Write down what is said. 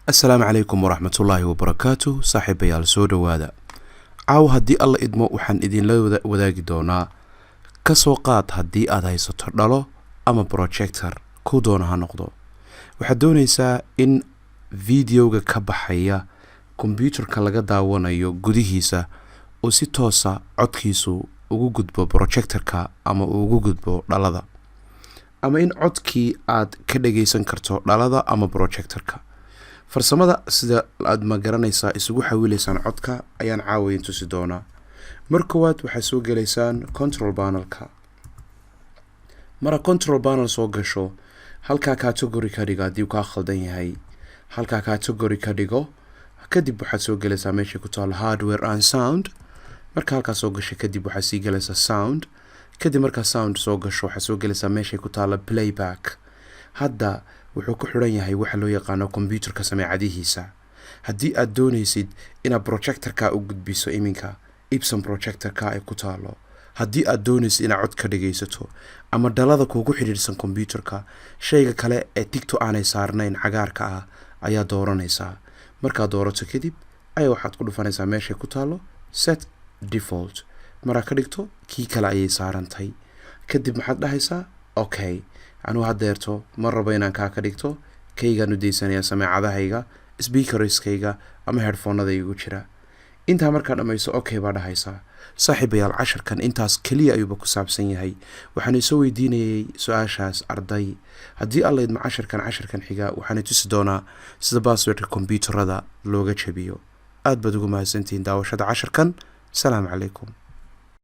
السلام عليكم ورحمة الله وبركاته. صاحبي السود وهذا عاو هدي الله إدمو وحن إدين لا وذاقي دونا كسوقات هدي هاي ستردلو أما بروجيكتر كو دونا هنقضو وحدونيسا إن فيديوغا كبحيا كمبيوتر كاللغا داوانايو قديهيسا oo si toosa codkiisu ugu gudbo projectorka ama ugu gudbo dhalada ama in codkii aad ka dhageysan karto dhalada ama projectorka farsamada sida aad ma garanaysaa isugu xawiilaysan codka ayaan caawiyin tusi doonaa markaad waxa soo galeysaan control panelka mara control panel soo gasho halka category ka dhiga dib ka khaldan yahay halka category ka dhigo kadib waxa soo galeysaa meesha ku taal hardware and sound marka halka soo gasho kadib waxa sii galeysaa sound kadib marka sound soo gasho waxa soo galeysaa meesha ku taal playback hadda wuxuu ku xiran yahay waxa loo yaqaan computerka sameecadihiisa hadii aad doonaysid ina projectorka u gudbiso iminka Epson projectorka ay ku taalo hadii aad doonaysid ina cod ka dhageysato ama dhalada kuugu xiriirsan computerka shayga kale ee TikTok aanay saarnayn cagaarka ah ayaa dooranaysaa marka doorato kadib ayaa waxaad ku dhufanaysaa meesha ku taalo set default marka ka dhigto kii kale ayay saarantay kadib maxaad dhahaysaa okay anu hadeerto mar raba inaan ka dhigto kaygaan u deysanaya sameecadahayga speakerskayga ama headphone-ada igu jira inta marka dhamayso okay baa dhahaysaa saaxiibayaal casharkan intaas kaliya ayuu ku saabsan yahay waxaan soo weydiinayay su'aashaas arday hadii alla idma casharkan xiga waxaan tusi doonaa sida passwordka computerada looga jabiyo aad baad ugu mahadsantiin daawashada casharkan salaam calaykum